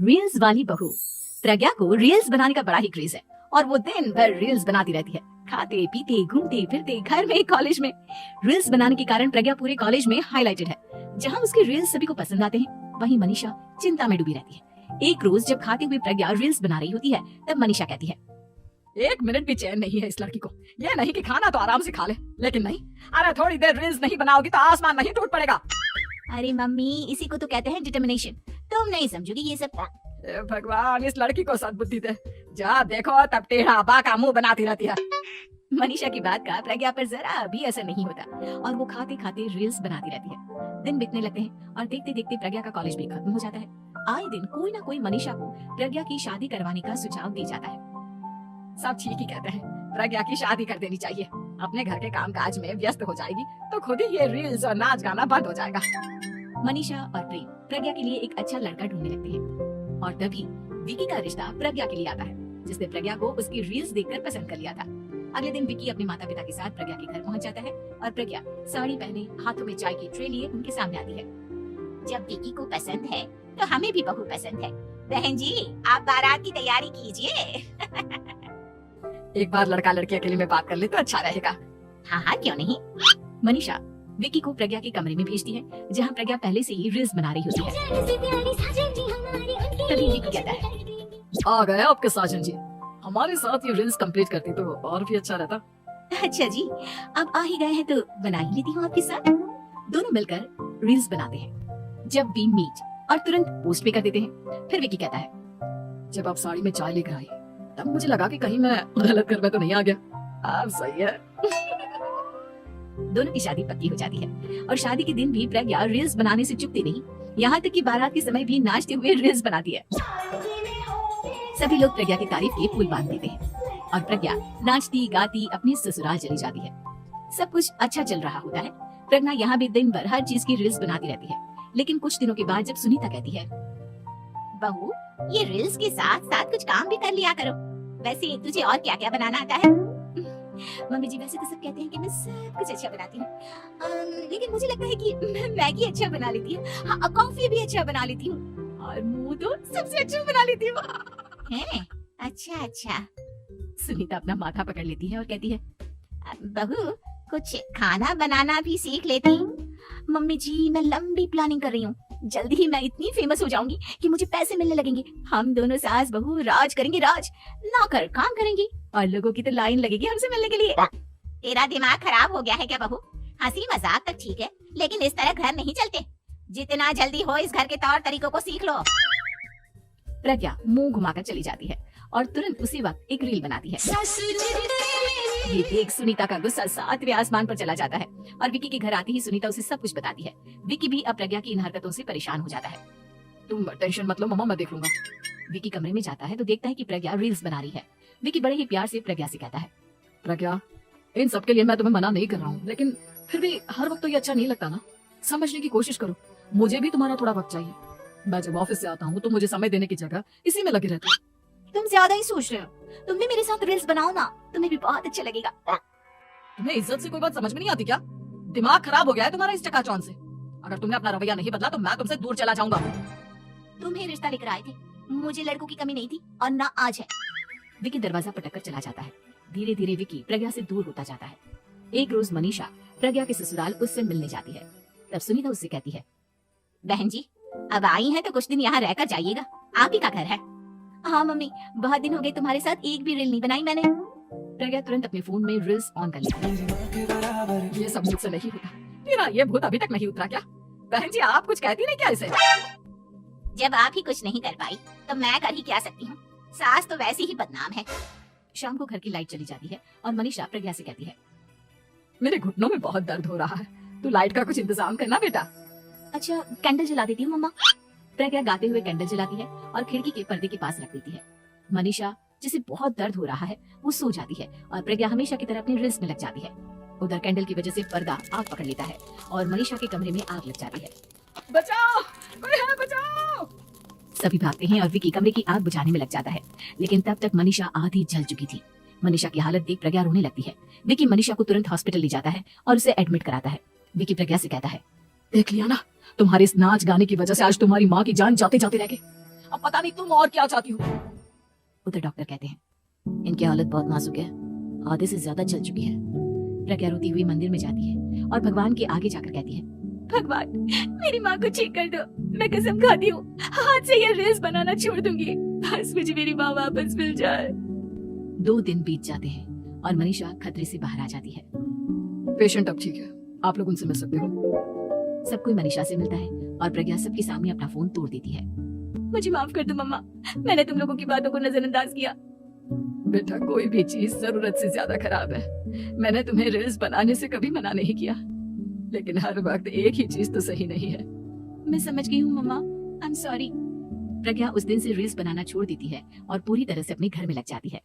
Reels वाली बहू। प्रज्ञा को रील्स बनाने का बड़ा ही क्रेज है और वो दिन भर रील्स बनाती रहती है, खाते पीते घूमते फिरते घर में कॉलेज में। रील्स बनाने के कारण प्रज्ञा पूरे कॉलेज में हाईलाइटेड है। जहाँ उसके रील्स सभी को पसंद आते हैं, वहीं मनीषा चिंता में डूबी रहती है। एक रोज जब खाते हुए प्रज्ञा रील्स बना रही होती है, तब मनीषा कहती है, 1 मिनट भी चैन नहीं है इस लड़की को। ये नहीं कि खाना तो आराम से खा ले, लेकिन नहीं, अरे थोड़ी देर रील्स नहीं बनाओगी तो आसमान नहीं टूट पड़ेगा। अरे मम्मी, इसी को तो कहते हैं डिटर्मिनेशन। तुम नहीं समझोगी ये सब। हे भगवान, इस लड़की को सद्बुद्धि दे। जहाँ देखो तब टेढ़ा बाका मुंह बनाती रहती है। मनीषा की बात का प्रज्ञा पर जरा भी असर नहीं होता और वो खाते खाते रील्स बनाती रहती है। दिन बीतने लगते हैं और देखते देखते प्रज्ञा का कॉलेज भी खत्म हो जाता है। आए दिन कोई ना कोई मनीषा को प्रज्ञा की शादी करवाने का सुझाव दे जाता है। सब ठीक ही कहते हैं, प्रज्ञा की शादी कर देनी चाहिए। अपने घर के कामकाज में व्यस्त हो जाएगी तो खुद ही ये रील्स और नाच गाना बंद हो जाएगा। मनीषा और प्रेम प्रज्ञा के लिए एक अच्छा लड़का ढूंढने लगते हैं और तभी विकी का रिश्ता प्रज्ञा के लिए आता है, जिसने प्रज्ञा को उसकी रील्स देखकर पसंद कर लिया था। अगले दिन विकी अपने माता पिता के साथ प्रज्ञा के घर पहुंच जाता है और प्रज्ञा साड़ी पहने हाथों में चाय की ट्रे लिए उनके सामने आती है। जब विकी को पसंद है तो हमें भी बहू पसंद है। बहन जी, आप बारात की तैयारी कीजिए। एक बार लड़का लड़की अकेले में बात कर ले तो अच्छा रहेगा। हाँ हाँ, क्यों नहीं। मनीषा विकी को प्रज्ञा के कमरे में भेजती है, जहाँ प्रज्ञा पहले से ही रील्स बना रही होती है। तभी विकी कहता है, आ गए आपके साजन जी। हमारे साथ ये रील्स कंप्लीट करती तो और भी अच्छा रहता। अच्छा जी, अब आ ही गए हैं तो बना ही लेती हूँ आपके साथ। दोनों मिलकर रील्स बनाते हैं। जब वी मीट और तुरंत पोस्ट भी कर देते हैं। फिर विकी कहता है, जब आप साड़ी में चाय लेकर आई तब मुझे लगा कि कहीं मैं गलत घर में तो नहीं आ गया। आप सही है। दोनों की शादी पक्की हो जाती है और शादी के दिन भी प्रज्ञा रील्स बनाने से चुकती नहीं, यहाँ तक कि बारात के समय भी नाचते हुए रील्स बनाती है। सभी लोग प्रज्ञा की तारीफ के पुल बांध देते हैं और प्रज्ञा नाचती गाती अपने ससुराल चली जाती है। सब कुछ अच्छा चल रहा होता है। प्रज्ञा यहाँ भी दिन भर हर चीज की रील्स बनाती रहती है। लेकिन कुछ दिनों के बाद जब सुनीता कहती है, बहू, ये रील्स के साथ साथ कुछ काम भी कर लिया करो। वैसे तुझे और क्या क्या बनाना आता है? मम्मी जी, वैसे तो सब कहते हैं कि मैं सब कुछ अच्छा बनाती हूँ, लेकिन मुझे लगता है कि मैं मैगी अच्छा बना लेती हूँ, हाँ, कॉफी भी अच्छा बना लेती हूँ और मुंह तो सबसे अच्छा बना लेती हूँ। अच्छा अच्छा। सुनीता अपना माथा पकड़ लेती है और कहती है, बहू, कुछ खाना बनाना भी सीख लेती। मम्मी जी, मैं लंबी प्लानिंग कर रही हूँ। जल्दी ही मैं इतनी फेमस हो जाऊंगी कि मुझे पैसे मिलने लगेंगे। हम दोनों सास बहू राज करेंगे, राज नौकर काम करेंगी और लोगों की तो लाइन लगेगी हमसे मिलने के लिए। तेरा दिमाग खराब हो गया है क्या बहू? हंसी मजाक तक ठीक है, लेकिन इस तरह घर नहीं चलते। जितना जल्दी हो इस घर के तौर तरीकों को सीख लो। प्रज्ञा मुंह घुमाकर चली जाती है और तुरंत उसी वक्त एक रील बनाती है। ये देख सुनीता का गुस्सा 7वें आसमान पर चला जाता है और विकी के घर आती ही सुनीता उसे सब कुछ बताती है। विकी भी अब प्रज्ञा की इन हरकतों से परेशान हो जाता है। तुम टेंशन मत लो मम्मा, मैं देख लूंगा। विकी कमरे में जाता है तो देखता है कि प्रज्ञा रील्स बना रही है। विकी बड़े ही प्यार से प्रज्ञा से कहता है, प्रज्ञा, इन सब के लिए मैं तुम्हें मना नहीं कर रहा हूँ, लेकिन फिर भी हर वक्त तो ये अच्छा नहीं लगता ना। समझने की कोशिश करो, मुझे भी तुम्हारा थोड़ा वक्त चाहिए। मैं जब ऑफिस से आता हूँ तो मुझे समय देने की जगह इसी में लगे रहते हो। तुम ज्यादा ही सोच रहे हो। तुम भी मेरे साथ रील्स बनाओ ना, तुम्हें भी बहुत अच्छा लगेगा। तुम्हें इज्जत से कोई बात समझ में नहीं आती क्या? दिमाग खराब हो गया है तुम्हारा इस चकाचौंध से। अगर तुमने अपना रवैया नहीं बदला तो मैं तुमसे दूर चला जाऊंगा। तुम्हें रिश्ता लेकर आए थे, मुझे लड़कों की कमी नहीं थी और ना आज है। विकी दरवाजा पटक कर चला जाता है। धीरे धीरे विकी प्रज्ञा से दूर होता जाता है। एक रोज मनीषा प्रज्ञा के ससुराल उससे मिलने जाती है। तब सुनीता उससे कहती है, बहन जी, अब आई हैं तो कुछ दिन यहाँ रहकर जाइएगा। आप ही का घर है। हाँ मम्मी, बहुत दिन हो गए तुम्हारे साथ एक भी रील नहीं बनाई मैंने। प्रज्ञा तुरंत अपने फोन में रील्स ऑन कर लेती है। ये सब मुझसे नहीं होता। तेरा ये भूत अभी तक नहीं उतरा क्या? बहन जी, आप कुछ कहती नहीं क्या इसे? जब आप ही कुछ नहीं कर पाई तो मैं कर ही क्या सकती हूँ। सास तो वैसी ही बदनाम है। शाम को घर की लाइट चली जाती है और मनीषा प्रज्ञा से कहती है, मेरे घुटनों में बहुत दर्द हो रहा है, तू लाइट का कुछ इंतजाम करना बेटा। अच्छा, कैंडल जला देती हूँ मम्मा। प्रज्ञा गाते हुए कैंडल जलाती है और खिड़की के पर्दे के पास रख देती है। मनीषा, जिसे बहुत दर्द हो रहा है, वो सो जाती है और प्रज्ञा हमेशा की तरह अपनी रील्स में लग जाती है। उधर कैंडल की वजह से पर्दा आग पकड़ लेता है और मनीषा के कमरे में आग लग जाती है। बचाओ, कोई है, बचाओ। सभी भागते हैं और विकी कमरे की आग बुझाने में लग जाता है, लेकिन तब तक मनीषा आधी जल चुकी थी। मनीषा की हालत देख प्रज्ञा रोने लगती है। विकी मनीषा को तुरंत हॉस्पिटल ले जाता है और उसे एडमिट कराता है। विकी प्रज्ञा से कहता है, देख लिया ना, तुम्हारे इस नाच गाने की वजह से आज तुम्हारी माँ की जान जाते जाते रह गई। अब पता नहीं तुम और क्या चाहती हो। उधर डॉक्टर कहते हैं इनकी हालत बहुत नाजुक है, आधे से ज्यादा चल चुकी है। प्रज्ञा रोती हुई मंदिर में जाती है और भगवान के आगे जाकर कहती है, भगवान मेरी माँ को ठीक कर दो, मैं कसम खाती हूँ हाथ से ये रील्स बनाना छोड़ दूंगी, बस मुझे मेरी माँ वापस मिल जाए। 2 दिन बीत जाते हैं और मनीषा खतरे से बाहर आ जाती है। पेशेंट अब ठीक है, आप लोग उनसे मिल सकते हो। सब कोई मनीषा से मिलता है और प्रज्ञा सबके सामने अपना फोन तोड़ देती है। मुझे माफ कर दो मम्मा, मैंने तुम लोगों की बातों को नजरअंदाज किया। बेटा कोई भी चीज जरूरत से ज्यादा खराब है। मैंने तुम्हें रील्स बनाने से कभी मना नहीं किया, लेकिन हर वक्त एक ही चीज तो सही नहीं है। मैं समझ गई हूँ मम्मा, आई एम सॉरी। प्रज्ञा उस दिन से रील्स बनाना छोड़ देती है और पूरी तरह से अपने घर में लग जाती है।